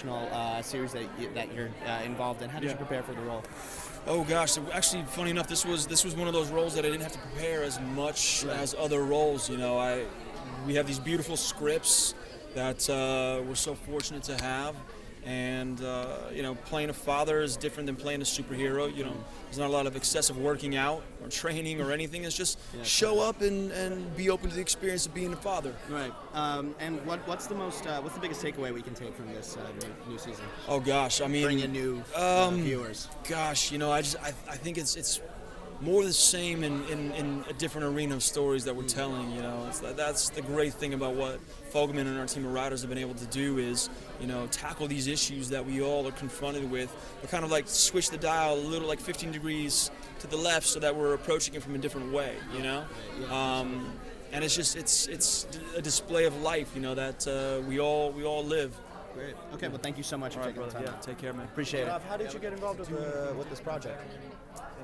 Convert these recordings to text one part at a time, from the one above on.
emotional series that you're involved in. How did you prepare for the role? Oh gosh, actually, funny enough, this was one of those roles that I didn't have to prepare as much as other roles. You know, we have these beautiful scripts that we're so fortunate to have, and you know, playing a father is different than playing a superhero. You know, there's not a lot of excessive working out or training or anything. It's just show up and be open to the experience of being a father. Right. And what's the biggest takeaway we can take from this new season? Oh gosh, I mean, bring in new viewers. Gosh, you know, I think it's more the same in a different arena of stories that we're telling. You know, that's the great thing about what Fogelman and our team of writers have been able to do is, you know, tackle these issues that we all are confronted with, but kind of like switch the dial a little, like 15 degrees to the left, so that we're approaching it from a different way. You know, and it's a display of life. You know, that we all live. Great. Okay. Well, thank you so much for taking the time. Yeah. Take care, man. Appreciate it. How did you get involved with this project?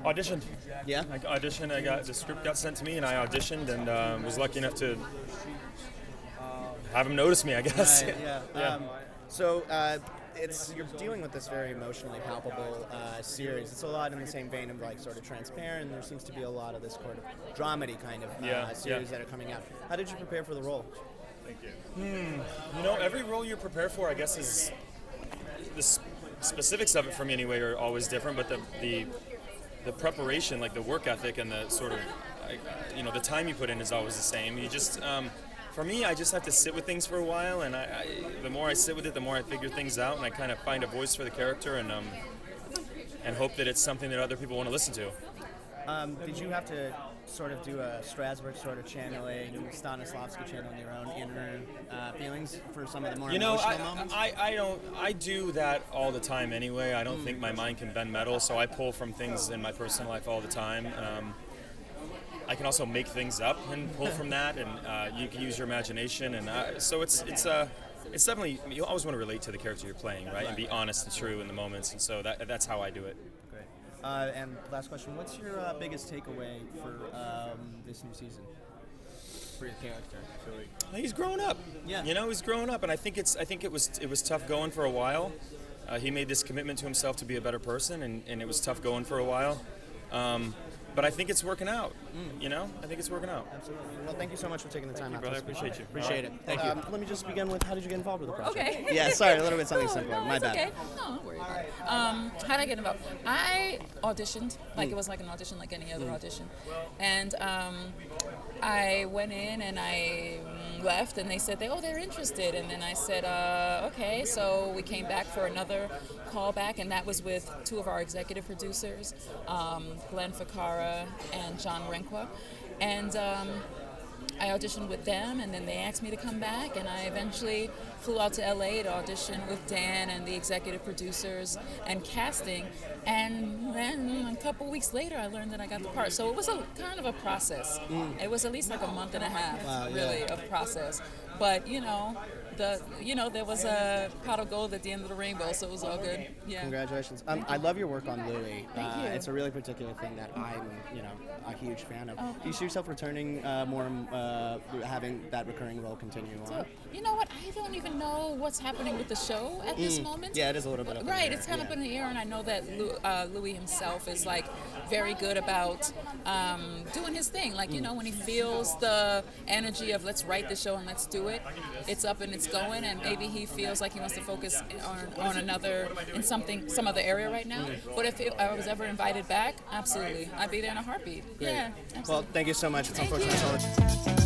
Auditioned. Yeah. I auditioned. The script got sent to me, and I auditioned, and was lucky enough to have him notice me, I guess. Right, yeah. So you're dealing with this very emotionally palpable series. It's a lot in the same vein of like sort of transparent. There seems to be a lot of this sort of dramedy kind of series that are coming out. How did you prepare for the role? Thank you. You know, every role you prepare for, I guess, is the specifics of it for me anyway are always different, but the preparation, like the work ethic and the sort of, you know, the time you put in is always the same. You just, for me, I just have to sit with things for a while, and the more I sit with it, the more I figure things out, and I kind of find a voice for the character, and hope that it's something that other people want to listen to. Did you have to sort of do a Strasberg sort of channeling, Stanislavski channeling your own inner feelings for some of the more emotional moments? I do that all the time anyway. I don't think my mind can bend metal, so I pull from things in my personal life all the time. I can also make things up and pull from that, and you can use your imagination, and so it's definitely, you always want to relate to the character you're playing, right? And be honest and true in the moments, and so that's how I do it. Great. And last question, what's your biggest takeaway for this new season for your character? He's grown up. Yeah. You know, he's grown up, and I think it was tough going for a while. He made this commitment to himself to be a better person, and it was tough going for a while. But I think it's working out. You know, I think it's working out. Absolutely. Well, thank you so much for taking the time out. Brother, I appreciate you. Appreciate it. Thank you. Let me just begin with, how did you get involved with the project? Okay. Yeah, sorry, a little bit something simpler. No, My bad. Okay. No, don't worry about it. How did I get involved? I auditioned, like it was like an audition like any other audition. And I went in and I left, and they said, they're interested. And then I said, okay. So we came back for another callback, and that was with two of our executive producers, Glenn Ficarra and John Renkwa. And I auditioned with them, and then they asked me to come back, and I eventually flew out to LA to audition with Dan and the executive producers and casting, and then a couple weeks later I learned that I got the part. So it was a kind of a process. It was at least like a month and a half, really, of process. But you know, there was a pot of gold at the end of the rainbow, so it was all good. Yeah. Congratulations. I love your work on Louis. Thank you. It's a really particular thing that I'm, a huge fan of. Do you see yourself returning more, having that recurring role continue on? So, you know what? I don't even know what's happening with the show at this moment. Yeah, it is a little bit up in the right. air. It's kind of up in the air, and I know that Louis himself is like very good about doing his thing. Like when he feels the energy of let's write the show and let's do it, it's up and it's going. And maybe he feels like he wants to focus on some other area right now. But if I was ever invited back, absolutely, I'd be there in a heartbeat. Great. Yeah, absolutely. Well, thank you so much. It's Thank unfortunate. you.